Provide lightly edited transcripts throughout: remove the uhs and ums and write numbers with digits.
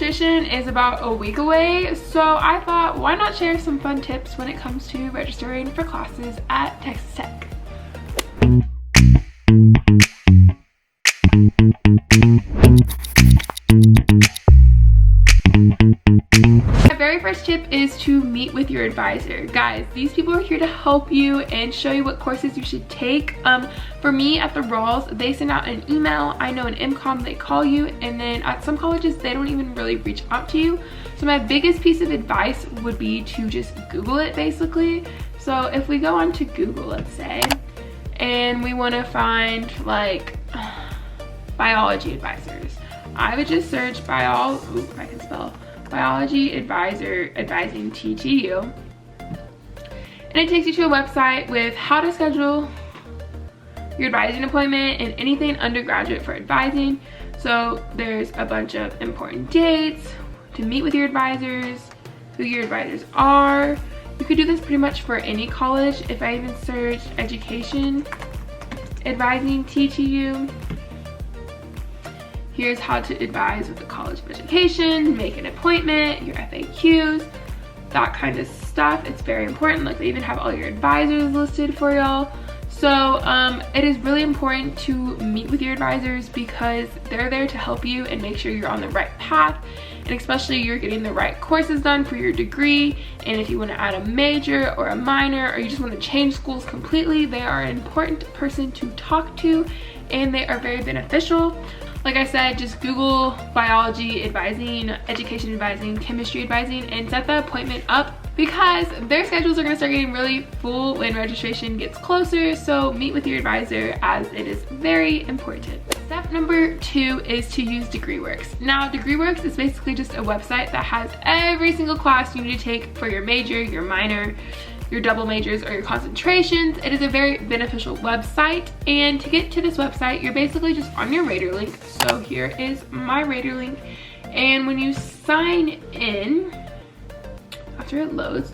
registration is about a week away, so I thought why not share some fun tips when it comes to registering for classes at Texas Tech. My very first tip is to meet with your advisor. Guys, these people are here to help you and show you what courses you should take. For me at the Rawls, they send out an email. I know in MCOM they call you, and then at some colleges they don't even really reach out to you. So my biggest piece of advice would be to just Google it basically. So if we go on to Google, let's say, and we want to find like biology advisors, I would just search biology advisor advising TTU, and it takes you to a website with how to schedule your advising appointment and anything undergraduate for advising. So there's a bunch of important dates to meet with your advisors, who your advisors are. You could do this pretty much for any college. If I even search education advising TTU, here's how to advise with the College of Education, make an appointment, your FAQs, that kind of stuff. It's very important. Like, they even have all your advisors listed for y'all. So it is really important to meet with your advisors because they're there to help you and make sure you're on the right path, and especially you're getting the right courses done for your degree. And if you want to add a major or a minor, or you just want to change schools completely, they are an important person to talk to, and they are very beneficial. Like I said, just Google biology advising, education advising, chemistry advising, and set the appointment up because their schedules are going to start getting really full when registration gets closer. So meet with your advisor, as it is very important. Step number 2 is to use Degreeworks. Now, Degreeworks is basically just a website that has every single class you need to take for your major, your minor, your double majors, or your concentrations. It is a very beneficial website, and to get to this website, you're basically just on your Rater link. So here is my Rater link, and when you sign in, after it loads,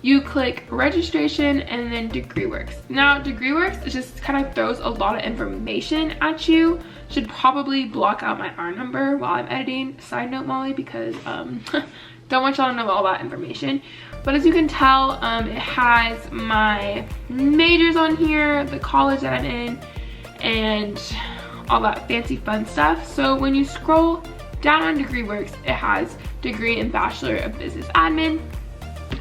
you click registration and then Degreeworks. Now, Degreeworks just kind of throws a lot of information at you. Should probably block out my R number while I'm editing. Side note, Molly, because don't want y'all to know all that information. But as you can tell, it has my majors on here, the college that I'm in, and all that fancy fun stuff. So when you scroll down on Degreeworks, it has degree in Bachelor of Business Admin.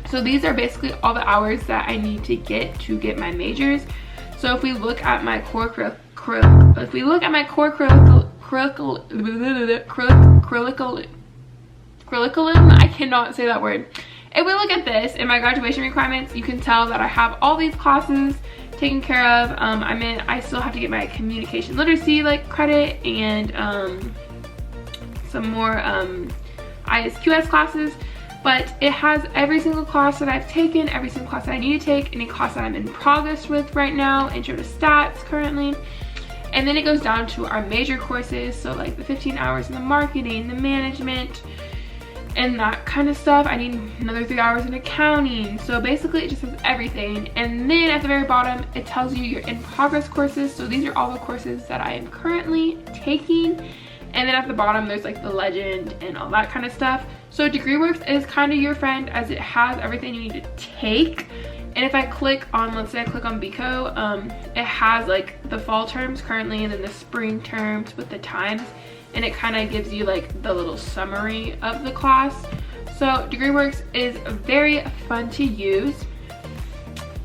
So these are basically all the hours that I need to get my majors. So if we look at my core curriculum, I cannot say that word. If we look at this in my graduation requirements, you can tell that I have all these classes taken care of. I still have to get my communication literacy like credit and some more ISQS classes, but it has every single class that I've taken, every single class that I need to take, any class that I'm in progress with right now, intro to stats currently. And then it goes down to our major courses, so like the 15 hours in the marketing, the management, and that kind of stuff. I need another 3 hours in accounting. So basically it just has everything. And then at the very bottom, it tells you your in progress courses. So these are all the courses that I am currently taking. And then at the bottom, there's like the legend and all that kind of stuff. So Degreeworks is kind of your friend, as it has everything you need to take. And if I click on, let's say I click on BCO, it has like the fall terms currently and then the spring terms with the times. And it kind of gives you like the little summary of the class. So Degreeworks is very fun to use.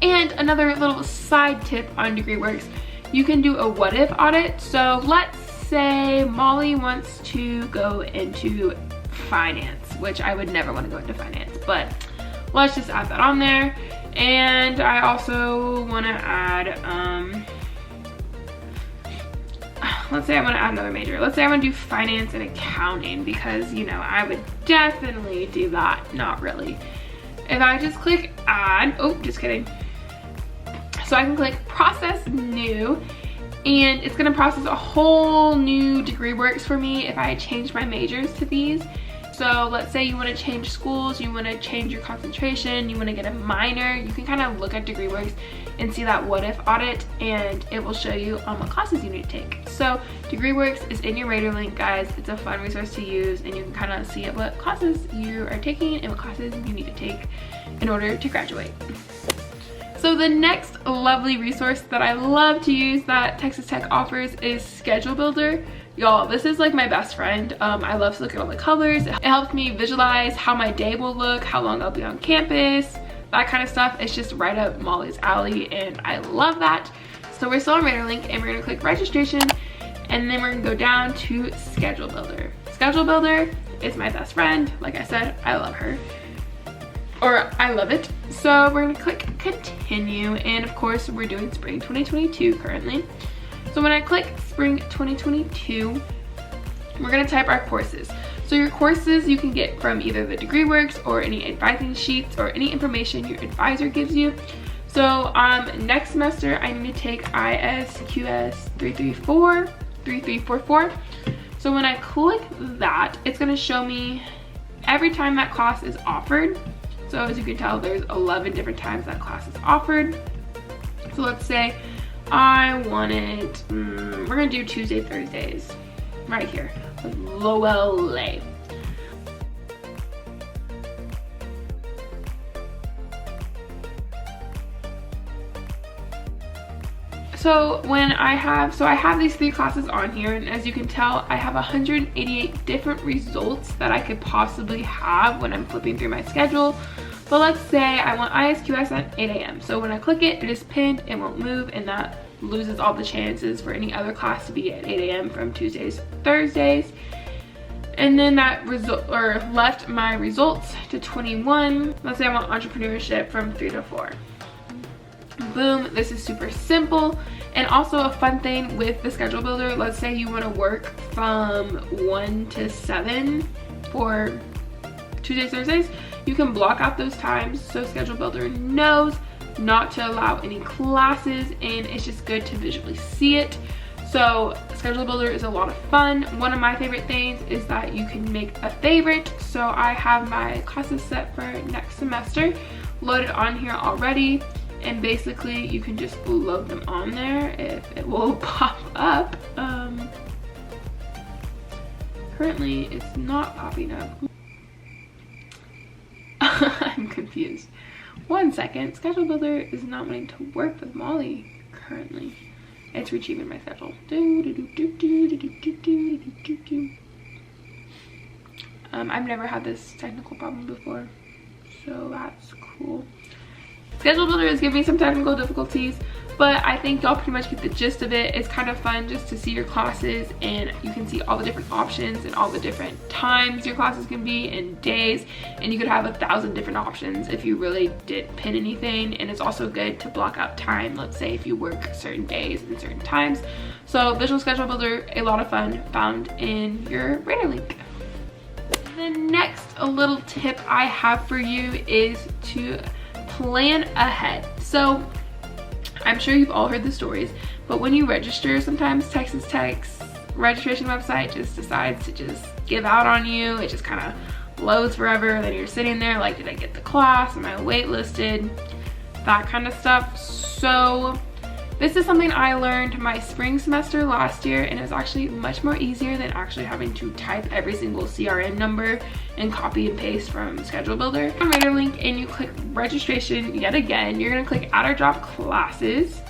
And another little side tip on Degreeworks, you can do a what if audit. So let's say Molly wants to go into finance, which I would never want to go into finance, but let's just add that on there. And I also want to add, let's say I want to add another major. Let's say I want to do finance and accounting, because, you know, I would definitely do that. Not really. If I just click add, oh, just kidding. So I can click process new, and it's going to process a whole new Degreeworks for me if I change my majors to these. So let's say you want to change schools, you want to change your concentration, you want to get a minor, you can kind of look at Degreeworks and see that what if audit, and it will show you what classes you need to take. So Degreeworks is in your Radar link, guys. It's a fun resource to use, and you can kind of see what classes you are taking and what classes you need to take in order to graduate. So the next lovely resource that I love to use that Texas Tech offers is Schedule Builder. Y'all, this is like my best friend. I love to look at all the colors. It helps me visualize how my day will look, how long I'll be on campus, that kind of stuff. It's just right up Molly's alley, and I love that. So we're still on Radar link, and we're gonna click registration, and then we're gonna go down to Schedule Builder. Schedule Builder is my best friend. Like I said, I love her, or I love it. So we're gonna click continue, and of course we're doing spring 2022 currently. So when I click spring 2022, we're gonna type our courses. So your courses you can get from either the Degreeworks or any advising sheets or any information your advisor gives you. So next semester I need to take ISQS 3344. So when I click that, it's gonna show me every time that class is offered. So as you can tell, there's 11 different times that class is offered. So let's say I wanted, we're gonna do Tuesday, Thursdays, right here. Lowell. So when I have these 3 classes on here, and as you can tell, I have 188 different results that I could possibly have when I'm flipping through my schedule. But let's say I want ISQS at 8 a.m. So when I click it, it is pinned, it won't move, and that loses all the chances for any other class to be at 8 a.m. from Tuesdays to Thursdays. And then that left my results to 21. Let's say I want entrepreneurship from 3 to 4. Boom, this is super simple. And also a fun thing with the Schedule Builder, let's say you want to work from 1 to 7 for Tuesdays, Thursdays, you can block out those times so Schedule Builder knows not to allow any classes, and it's just good to visually see it. So Schedule Builder is a lot of fun. One of my favorite things is that you can make a favorite. So I have my classes set for next semester loaded on here already, and basically you can just load them on there if it will pop up. Currently it's not popping up. I'm confused. One second. Schedule Builder is not wanting to work with Molly currently. It's retrieving my schedule. I've never had this technical problem before, so that's cool. Schedule Builder is giving me some technical difficulties, but I think y'all pretty much get the gist of it. It's kind of fun just to see your classes, and you can see all the different options and all the different times your classes can be and days, and you could have 1,000 different options if you really didn't pin anything. And it's also good to block out time, let's say if you work certain days and certain times. So Visual Schedule Builder, a lot of fun, found in your Radar link. The next little tip I have for you is to plan ahead. So I'm sure you've all heard the stories, but when you register, sometimes Texas Tech's registration website just decides to just give out on you. It just kind of loads forever. Then you're sitting there like, did I get the class? Am I waitlisted? That kind of stuff. So this is something I learned my spring semester last year, and it was actually much more easier than actually having to type every single CRN number and copy and paste from Schedule Builder. On Radar link, and you click registration yet again. You're gonna click add or drop classes.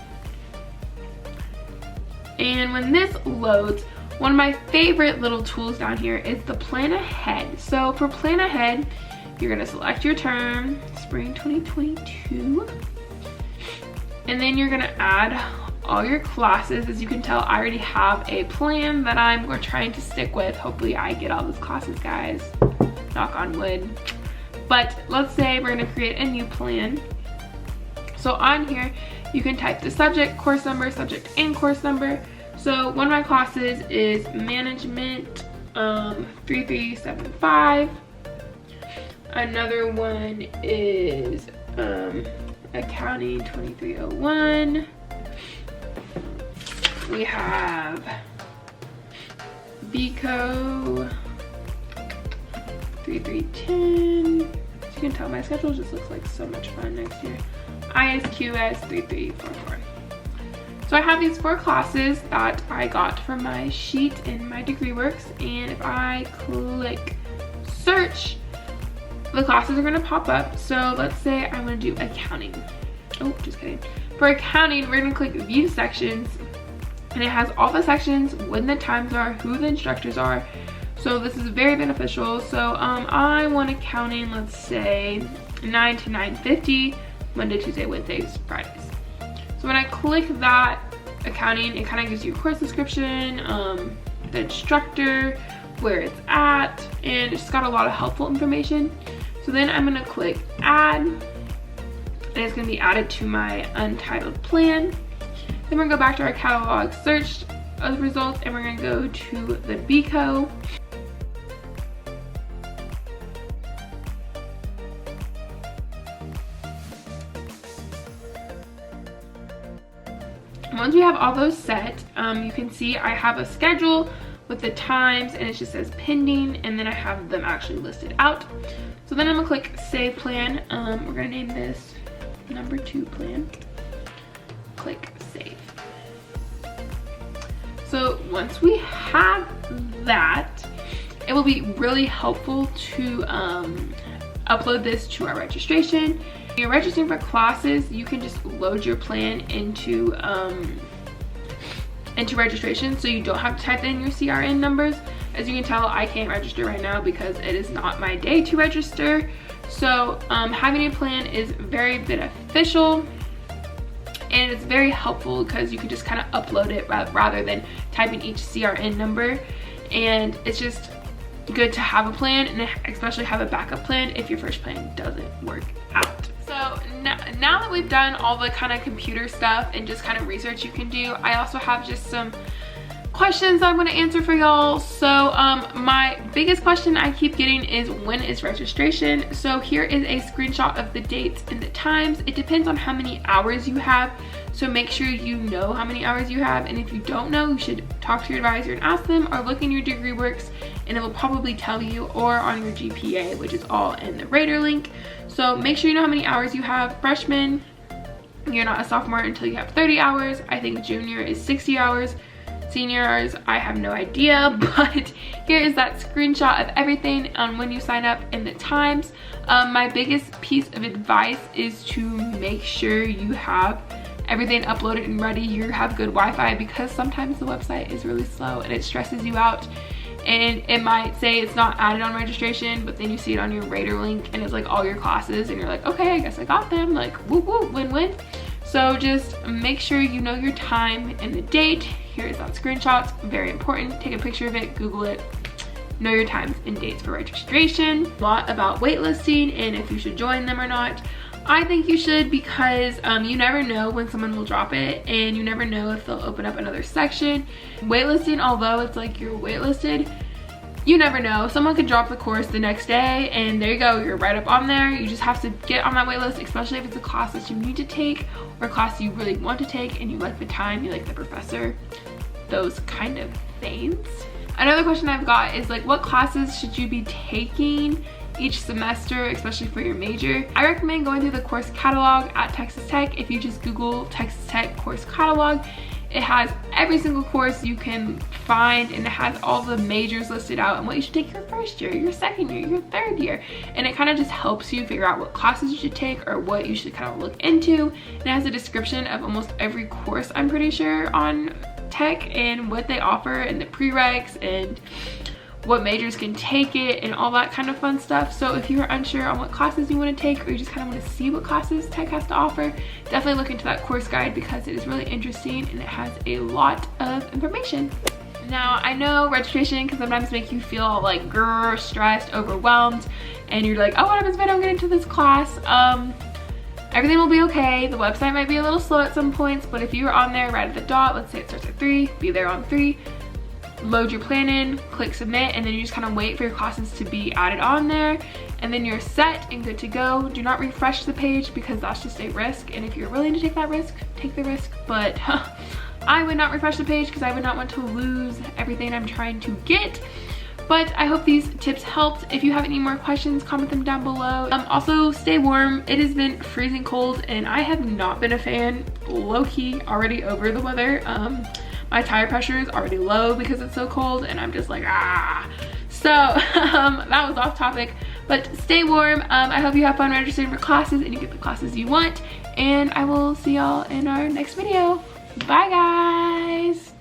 And when this loads, one of my favorite little tools down here is the plan ahead. So for plan ahead, you're gonna select your term, spring 2022. And then you're gonna add all your classes. As you can tell, I already have a plan that we're trying to stick with. Hopefully I get all those classes, guys. Knock on wood. But let's say we're gonna create a new plan. So on here, you can type the subject, course number, subject, and course number. So one of my classes is management 3375. Another one is accounting 2301. We have BCO 3310. As you can tell, my schedule just looks like so much fun next year. ISQS 3344. So I have these 4 classes that I got from my sheet in my Degreeworks, and if I click search, the classes are gonna pop up. So let's say I wanna do accounting. Oh, just kidding. For accounting, we're gonna click view sections, and it has all the sections, when the times are, who the instructors are. So this is very beneficial. So I want accounting, let's say 9 to 9:50, Monday, Tuesday, Wednesdays, Fridays. So when I click that accounting, it kind of gives you a course description, the instructor, where it's at, and it's just got a lot of helpful information. So then I'm gonna click add, and it's gonna be added to my untitled plan. Then we're gonna go back to our catalog search of results, and we're gonna go to the BCO. Once we have all those set, you can see I have a schedule with the times, and it just says pending, and then I have them actually listed out. So then I'm gonna click save plan. We're gonna name this number 2 plan. Click save. So once we have that, it will be really helpful to upload this to our registration. When you're registering for classes, you can just load your plan into registration, so you don't have to type in your CRN numbers. As you can tell, I can't register right now because it is not my day to register. So having a plan is very beneficial, and it's very helpful because you can just kind of upload it rather than typing each CRN number. And it's just good to have a plan, and especially have a backup plan if your first plan doesn't work out. So now that we've done all the kind of computer stuff and just kind of research you can do, I also have just some questions I'm going to answer for y'all. So my biggest question I keep getting is, when is registration? So here is a screenshot of the dates and the times. It depends on how many hours you have, so make sure you know how many hours you have, and if you don't know, you should talk to your advisor and ask them, or look in your Degreeworks and it will probably tell you, or on your GPA, which is all in the rater link. So make sure you know how many hours you have. Freshman, you're not a sophomore until you have 30 hours. I think junior is 60 hours. Seniors, I have no idea, but here is that screenshot of everything on when you sign up and the times. My biggest piece of advice is to make sure you have everything uploaded and ready. You have good Wi-Fi, because sometimes the website is really slow and it stresses you out. And it might say it's not added on registration, but then you see it on your rater link and it's like all your classes, and you're like, okay, I guess I got them, like woo woo, win-win. So just make sure you know your time and the date. Here is that screenshot, very important. Take a picture of it, Google it. Know your times and dates for registration. A lot about waitlisting and if you should join them or not. I think you should, because you never know when someone will drop it, and you never know if they'll open up another section. Waitlisting, although it's like you're waitlisted, you never know. Someone could drop the course the next day, and there you go, you're right up on there. You just have to get on that wait list, especially if it's a class that you need to take, or a class you really want to take and you like the time, you like the professor, those kind of things. Another question I've got is like, what classes should you be taking each semester, especially for your major? I recommend going through the course catalog at Texas Tech. If you just Google Texas Tech course catalog, it has every single course you can find, and it has all the majors listed out and what you should take your first year, your second year, your third year. And it kind of just helps you figure out what classes you should take or what you should kind of look into. And it has a description of almost every course, I'm pretty sure, on Tech, and what they offer and the prereqs and what majors can take it and all that kind of fun stuff. So if you're unsure on what classes you want to take, or you just kind of want to see what classes Tech has to offer, definitely look into that course guide, because it is really interesting and it has a lot of information. Now, I know registration can sometimes make you feel like stressed, overwhelmed, and you're like, oh, what happens if I don't get into this class? Everything will be okay. The website might be a little slow at some points, but if you're on there right at the dot, let's say it starts at 3, be there on 3, load your plan in, click submit, and then you just kind of wait for your classes to be added on there, and then you're set and good to go. Do not refresh the page, because that's just a risk, and if you're willing to take that risk, take the risk, but I would not refresh the page because I would not want to lose everything I'm trying to get. But I hope these tips helped. If you have any more questions, comment them down below. Also, stay warm. It has been freezing cold and I have not been a fan. Low-key, already over the weather. My tire pressure is already low because it's so cold and I'm just like, ah. So that was off topic, but stay warm. I hope you have fun registering for classes and you get the classes you want. And I will see y'all in our next video. Bye guys.